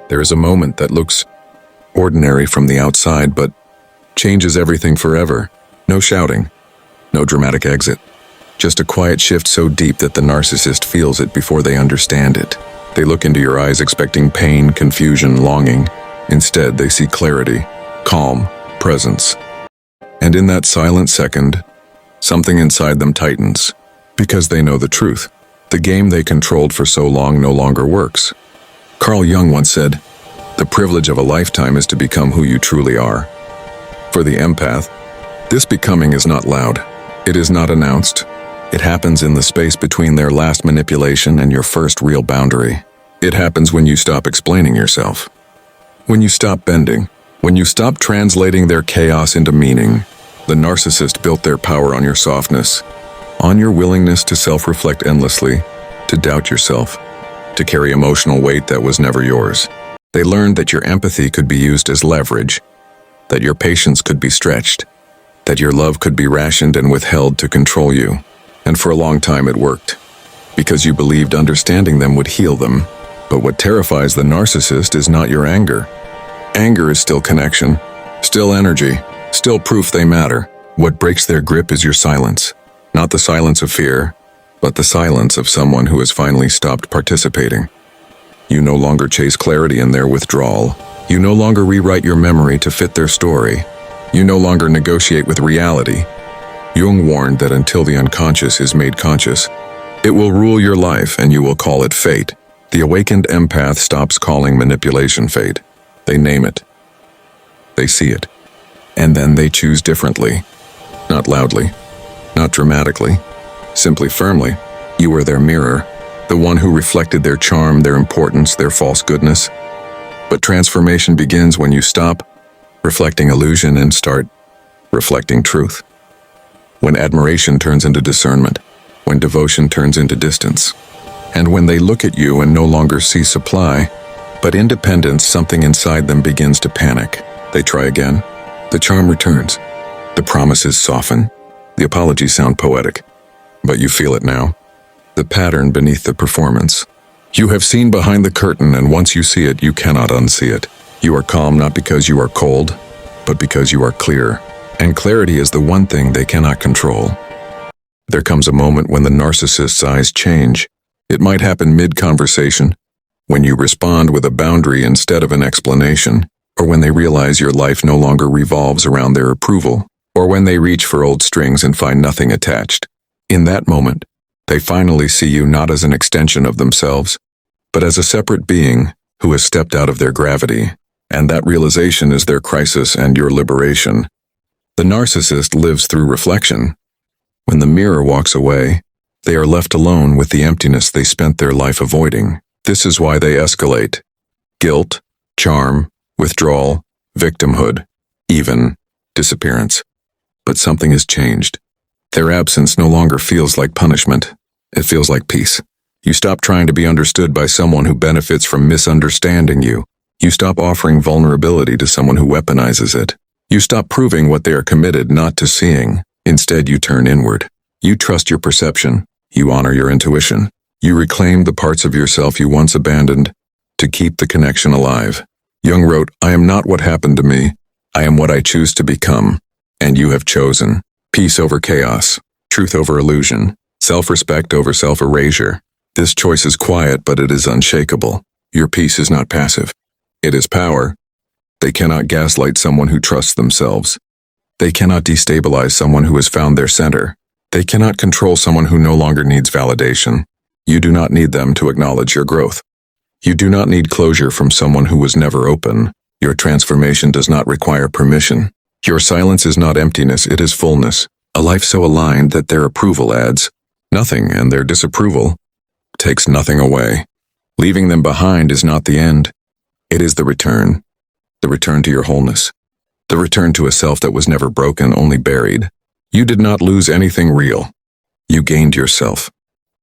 There is a moment that looks ordinary from the outside, but changes everything forever. No shouting, no dramatic exit. Just a quiet shift so deep that the narcissist feels it before they understand it. They look into your eyes expecting pain, confusion, longing. Instead, they see clarity, calm, presence. And in that silent second, something inside them tightens, because they know the truth. The game they controlled for so long no longer works. Carl Jung once said, "The privilege of a lifetime is to become who you truly are." For the empath, this becoming is not loud. It is not announced. It happens in the space between their last manipulation and your first real boundary. It happens when you stop explaining yourself. When you stop bending. When you stop translating their chaos into meaning. The narcissist built their power on your softness, on your willingness to self-reflect endlessly, to doubt yourself, to carry emotional weight that was never yours. They learned that your empathy could be used as leverage, that your patience could be stretched, that your love could be rationed and withheld to control you. And for a long time it worked, because you believed understanding them would heal them. But what terrifies the narcissist is not your anger. Anger is still connection, still energy, still proof they matter. What breaks their grip is your silence. Not the silence of fear, but the silence of someone who has finally stopped participating. You no longer chase clarity in their withdrawal. You no longer rewrite your memory to fit their story. You no longer negotiate with reality. Jung warned that until the unconscious is made conscious, it will rule your life and you will call it fate. The awakened empath stops calling manipulation fate. They name it. They see it. And then they choose differently. Not loudly, not dramatically, simply firmly. You are their mirror, the one who reflected their charm, their importance, their false goodness. But transformation begins when you stop reflecting illusion and start reflecting truth. When admiration turns into discernment, when devotion turns into distance, and when they look at you and no longer see supply, but independence, something inside them begins to panic. They try again. The charm returns. The promises soften. The apologies sound poetic. But you feel it now. The pattern beneath the performance. You have seen behind the curtain, and once you see it, you cannot unsee it. You are calm not because you are cold, but because you are clear. And clarity is the one thing they cannot control. There comes a moment when the narcissist's eyes change. It might happen mid-conversation, when you respond with a boundary instead of an explanation, or when they realize your life no longer revolves around their approval, or when they reach for old strings and find nothing attached. In that moment, they finally see you not as an extension of themselves, but as a separate being who has stepped out of their gravity, and that realization is their crisis and your liberation. The narcissist lives through reflection. When the mirror walks away, they are left alone with the emptiness they spent their life avoiding. This is why they escalate. Guilt, charm, withdrawal, victimhood, even disappearance. But something has changed. Their absence no longer feels like punishment. It feels like peace. You stop trying to be understood by someone who benefits from misunderstanding you. You stop offering vulnerability to someone who weaponizes it. You stop proving what they are committed not to seeing. Instead, you turn inward. You trust your perception. You honor your intuition. You reclaim the parts of yourself you once abandoned to keep the connection alive. Jung wrote, "I am not what happened to me. I am what I choose to become." And you have chosen. Peace over chaos. Truth over illusion. Self-respect over self-erasure. This choice is quiet, but it is unshakable. Your peace is not passive. It is power. They cannot gaslight someone who trusts themselves. They cannot destabilize someone who has found their center. They cannot control someone who no longer needs validation. You do not need them to acknowledge your growth. You do not need closure from someone who was never open. Your transformation does not require permission. Your silence is not emptiness, it is fullness. A life so aligned that their approval adds nothing and their disapproval takes nothing away. Leaving them behind is not the end. It is the return to your wholeness, the return to a self that was never broken, only buried. You did not lose anything real. You gained yourself.